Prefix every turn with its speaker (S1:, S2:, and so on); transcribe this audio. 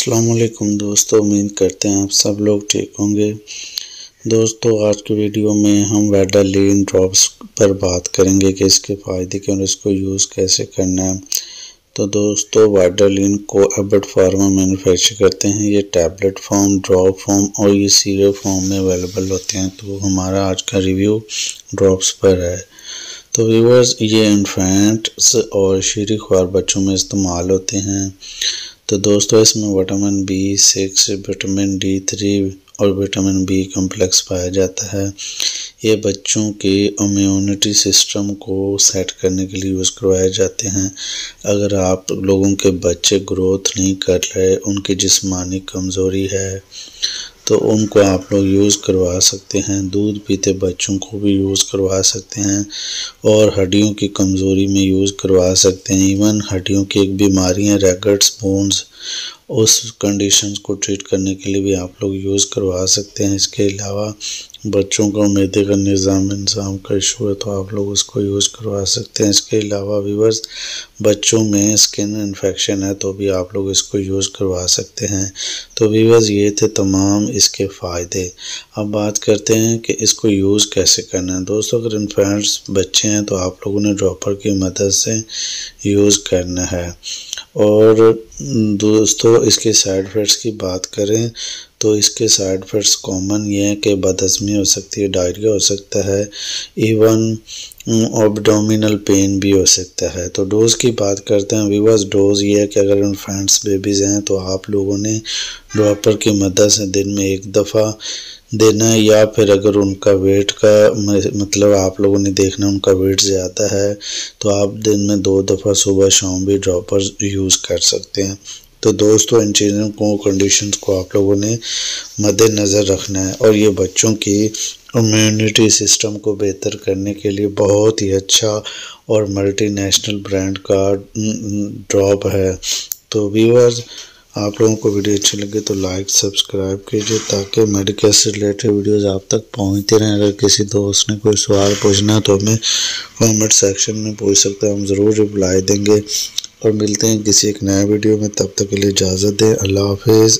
S1: अस्सलाम वालेकुम दोस्तों, उम्मीद करते हैं आप सब लोग ठीक होंगे। दोस्तों आज की वीडियो में हम वेडालीन ड्रॉप्स पर बात करेंगे कि इसके फ़ायदे क्या और इसको यूज़ कैसे करना है। तो दोस्तों वेडालीन को एबट फार्मा मैन्युफैक्चर करते हैं। ये टैबलेट फॉर्म, ड्रॉप फॉर्म और ये सीरप फॉर्म में अवेलेबल होते हैं। तो हमारा आज का रिव्यू ड्रॉप्स पर है। तो व्यूअर्स ये इन्फेंट्स और शीरी ख्वार बच्चों में इस्तेमाल होते हैं। तो दोस्तों इसमें विटामिन B6, विटामिन D3 और विटामिन B कॉम्प्लेक्स पाया जाता है। ये बच्चों के इम्यूनिटी सिस्टम को सेट करने के लिए यूज़ करवाए जाते हैं। अगर आप लोगों के बच्चे ग्रोथ नहीं कर रहे, उनकी जिस्मानी कमज़ोरी है, तो उनको आप लोग यूज़ करवा सकते हैं। दूध पीते बच्चों को भी यूज़ करवा सकते हैं और हड्डियों की कमज़ोरी में यूज़ करवा सकते हैं। इवन हड्डियों की एक बीमारी है रैगट्स बोन्स, उस कंडीशंस को ट्रीट करने के लिए भी आप लोग यूज़ करवा सकते हैं। इसके अलावा बच्चों का मैदे का निज़ाम का इशू है तो आप लोग उसको यूज़ करवा सकते हैं। इसके अलावा व्यूअर्स बच्चों में स्किन इन्फेक्शन है तो भी आप लोग इसको यूज़ करवा सकते हैं। तो व्यूअर्स ये थे तमाम इसके फ़ायदे। अब बात करते हैं कि इसको यूज़ कैसे करना है। दोस्तों अगर इन्फेंट्स बच्चे हैं तो आप लोगों ने ड्रॉपर की मदद से यूज़ करना है। और दोस्तों इसके साइड इफ़ेक्ट्स की बात करें तो इसके साइड इफ़ेक्ट्स कॉमन ये है कि बदहज़मी हो सकती है, डायरिया हो सकता है, इवन एब्डोमिनल पेन भी हो सकता है। तो डोज़ की बात करते हैं व्यूअर्स। डोज़ ये है कि अगर इन्फेंट्स बेबीज़ हैं तो आप लोगों ने ड्रॉपर की मदद से दिन में एक दफ़ा देना है, या फिर अगर उनका वेट का मतलब आप लोगों ने देखना उनका वेट ज़्यादा है तो आप दिन में 2 दफ़ा सुबह शाम भी ड्रॉपर यूज़ कर सकते हैं। तो दोस्तों इन चीज़ों को कंडीशंस को आप लोगों ने मद्देनज़र रखना है और ये बच्चों की इम्यूनिटी सिस्टम को बेहतर करने के लिए बहुत ही अच्छा और मल्टीनेशनल ब्रांड का ड्रॉप है। तो व्यूअर्स आप लोगों को वीडियो अच्छी लगे तो लाइक सब्सक्राइब कीजिए ताकि मेडिकल से रिलेटेड वीडियोस आप तक पहुंचते रहें। अगर किसी दोस्त ने कोई सवाल पूछना है तो हमें कमेंट सेक्शन में पूछ सकते हैं, हम ज़रूर रिप्लाई देंगे। और मिलते हैं किसी एक नए वीडियो में, तब तक के लिए इजाज़त दें। अल्लाह हाफिज़।